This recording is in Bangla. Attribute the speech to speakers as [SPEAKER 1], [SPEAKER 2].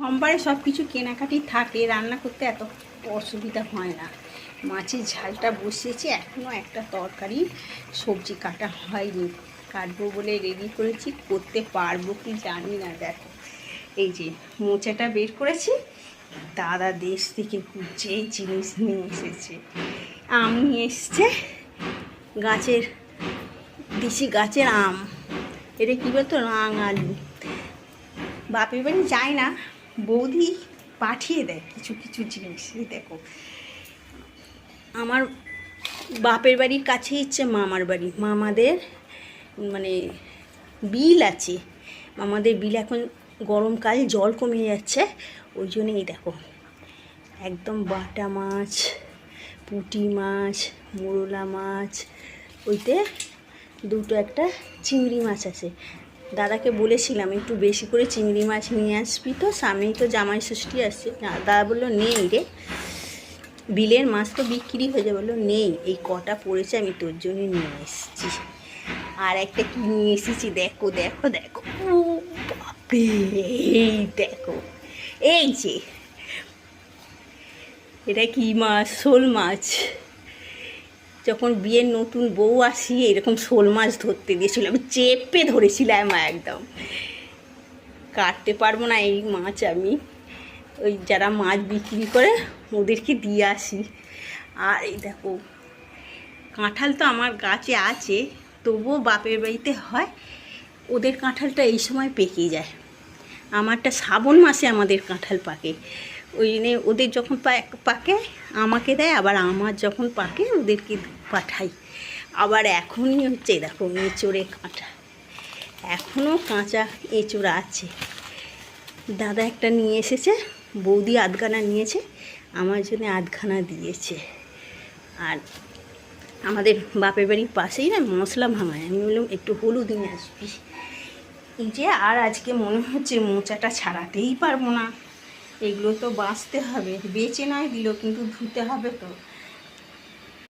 [SPEAKER 1] সোমবারে সব কিছু কেনাকাটি থাকে, রান্না করতে এত অসুবিধা হয় না। মাছের ঝালটা বসিয়েছি, এখনও একটা তরকারি সবজি কাটা হয়নি, কাটবো বলে রেডি করেছি, করতে পারবো কি জানি না। দেখো এই যে মোচাটা বের করেছি, দাদা দেশ থেকে যেই জিনিস নিয়ে এসেছে, আম নিয়ে এসছে, গাছের দেশি গাছের আম, এটা কী বলতো রাঙালু। বাপের বাড়ি যায় না, বৌদি পাঠিয়ে দেয় কিছু কিছু জিনিস। দেখো আমার বাপের বাড়ির কাছেই হচ্ছে মামার বাড়ি, মামাদের মানে বিল আছে, মামাদের বিল এখন গরমকাল জল কমে যাচ্ছে, ওই জন্যই দেখো একদম বাটা মাছ, পুঁটি মাছ, মোরলা মাছ, ওইতে দুটো একটা চিংড়ি মাছ আছে। দাদাকে বলেছিলাম একটু বেশি করে চিংড়ি মাছ নিয়ে আসবি, তো সামনেই তো জামাই ষষ্ঠী আসছে। দাদা বললো নেই রে, বিলের মাছ তো বিক্রি হয়ে যাবে, বললো নেই, এই কটা পড়েছে আমি তোর জন্য নিয়ে এসেছি। আর একটা কি নিয়ে এসেছি দেখো দেখো দেখো, ও বাপরে, এই দেখো, এই যে এটা কি মাছ, শোল মাছ। যখন বিয়ের নতুন বউ আসি এরকম শোল মাছ ধরতে দিয়েছিল, আমি চেপে ধরেছিলাম একদম। কাটতে পারবো না এই মাছ, আমি ওই যারা মাছ বিক্রি করে ওদেরকে দিয়ে আসি। আর এই দেখো কাঁঠাল তো আমার গাছে আছে, তবুও বাপের বাড়িতে হয়, ওদের কাঁঠালটা এই সময় পেকে যায়, আমারটা শ্রাবণ মাসে আমাদের কাঁঠাল পাকে, ওই জন্যে ওদের যখন পাকে আমাকে দেয়, আবার আমার যখন পাকে ওদেরকে পাঠাই। আবার এখনই হচ্ছে দেখো এঁচোড়ে কাঁটা, এখনও কাঁচা এঁচোড় আছে। দাদা একটা নিয়ে এসেছে, বৌদি আধখানা নিয়েছে, আমার জন্য আধখানা দিয়েছে। আর আমাদের বাপের বাড়ির পাশেই না মশলা ভাঙায়, আমি বললাম একটু হলুদ নিয়ে আসবি। এই যে আর আজকে মনে হচ্ছে মোচাটা ছাড়াতেই পারবো না, এগুলো তো বাঁচতে হবে, বেঁচে নয় দিল কিন্তু ধুতে হবে তো,